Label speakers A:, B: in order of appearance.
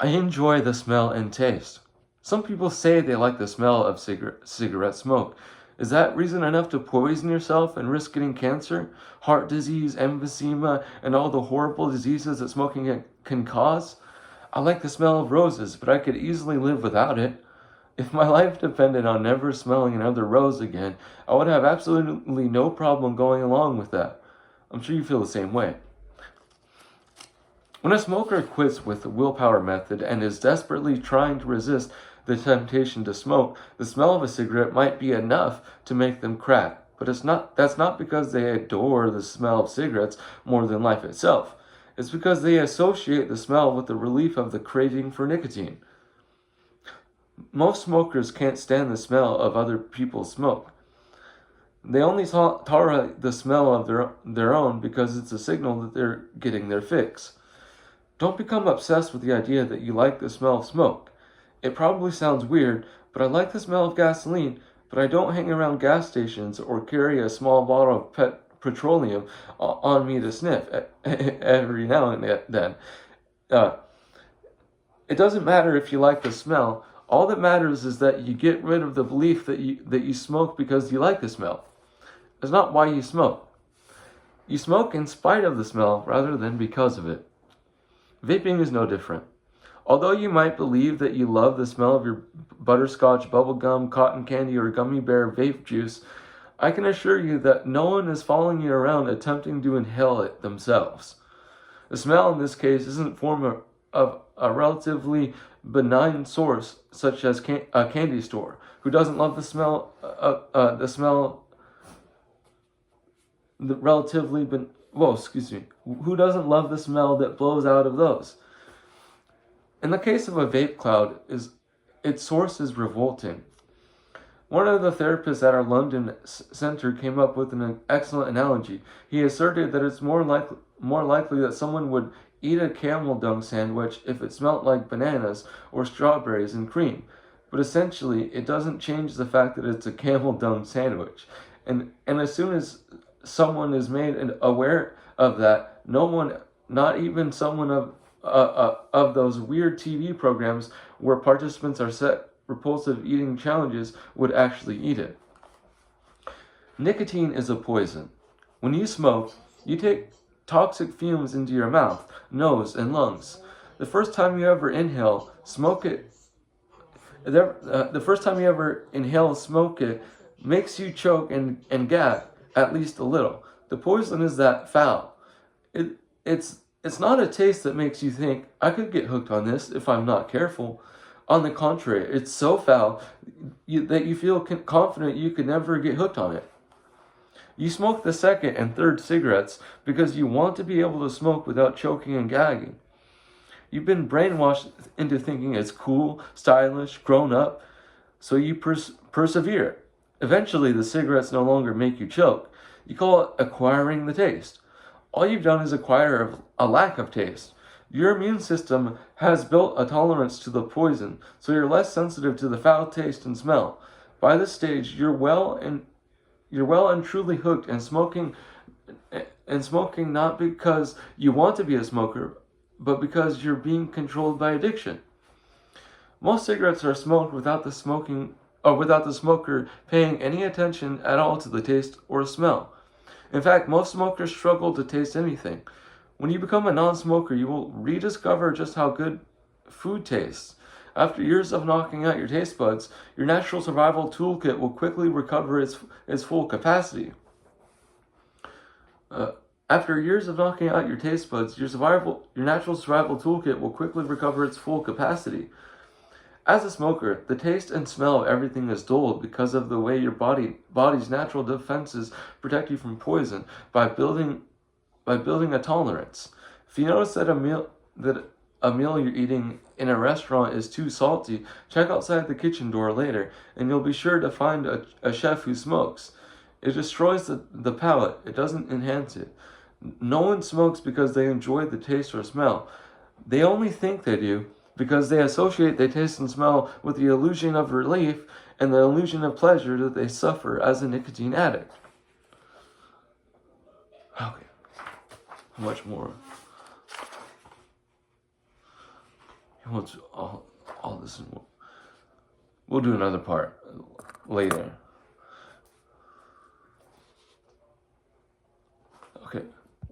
A: I enjoy the smell and taste. Some people say they like the smell of cigarette smoke. Is that reason enough to poison yourself and risk getting cancer, heart disease, emphysema, and all the horrible diseases that smoking can cause? I like the smell of roses, but I could easily live without it. If my life depended on never smelling another rose again, I would have absolutely no problem going along with that. I'm sure you feel the same way. When a smoker quits with the willpower method and is desperately trying to resist the temptation to smoke, the smell of a cigarette might be enough to make them crack. But that's not because they adore the smell of cigarettes more than life itself. It's because they associate the smell with the relief of the craving for nicotine. Most smokers can't stand the smell of other people's smoke. They only tolerate the smell of their own because it's a signal that they're getting their fix. Don't become obsessed with the idea that you like the smell of smoke. It probably sounds weird, but I like the smell of gasoline, but I don't hang around gas stations or carry a small bottle of petroleum on me to sniff every now and then. It doesn't matter if you like the smell. All that matters is that you get rid of the belief that you smoke because you like the smell. It's not why you smoke. You smoke in spite of the smell rather than because of it. Vaping is no different. Although you might believe that you love the smell of your butterscotch, bubblegum, cotton candy, or gummy bear vape juice, I can assure you that no one is following you around attempting to inhale it themselves. The smell in this case isn't form of a relatively benign source, such as a candy store, who doesn't love the smell who doesn't love the smell that blows out of those? In the case of a vape cloud, its source is revolting. One of the therapists at our London center came up with an excellent analogy. He asserted that it's more likely that someone would eat a camel dung sandwich if it smelt like bananas or strawberries and cream. But essentially, it doesn't change the fact that it's a camel dung sandwich. And as soon as someone is made aware of that, no one, not even someone of those weird TV programs where participants are set repulsive eating challenges, would actually eat it. Nicotine is a poison. When you smoke, you take toxic fumes into your mouth, nose, and lungs. The first time you ever inhale smoke it makes you choke and gag, at least a little. The poison is that foul. It's not a taste that makes you think, I could get hooked on this if I'm not careful. On the contrary, it's so foul that you feel confident you could never get hooked on it. You smoke the second and third cigarettes because you want to be able to smoke without choking and gagging. You've been brainwashed into thinking it's cool, stylish, grown up, so you persevere. Eventually, the cigarettes no longer make you choke. You call it acquiring the taste. All you've done is acquire a lack of taste. Your immune system has built a tolerance to the poison, so you're less sensitive to the foul taste and smell. By this stage, you're well and truly hooked and smoking not because you want to be a smoker, but because you're being controlled by addiction. Most cigarettes are smoked without the smoker paying any attention at all to the taste or smell. In fact, most smokers struggle to taste anything. When you become a non-smoker, you will rediscover just how good food tastes. After years of knocking out your taste buds, your natural survival toolkit will quickly recover its full capacity. After years of knocking out your taste buds, your natural survival toolkit will quickly recover its full capacity. As a smoker, the taste and smell of everything is dulled because of the way your body's natural defenses protect you from poison by building a tolerance. If you notice that a meal you're eating in a restaurant is too salty, check outside the kitchen door later, and you'll be sure to find a chef who smokes. It destroys the palate. It doesn't enhance it. No one smokes because they enjoy the taste or smell. They only think they do because they associate the taste and smell with the illusion of relief and the illusion of pleasure that they suffer as a nicotine addict. Okay. Much more. all this. We'll do another part later. Okay.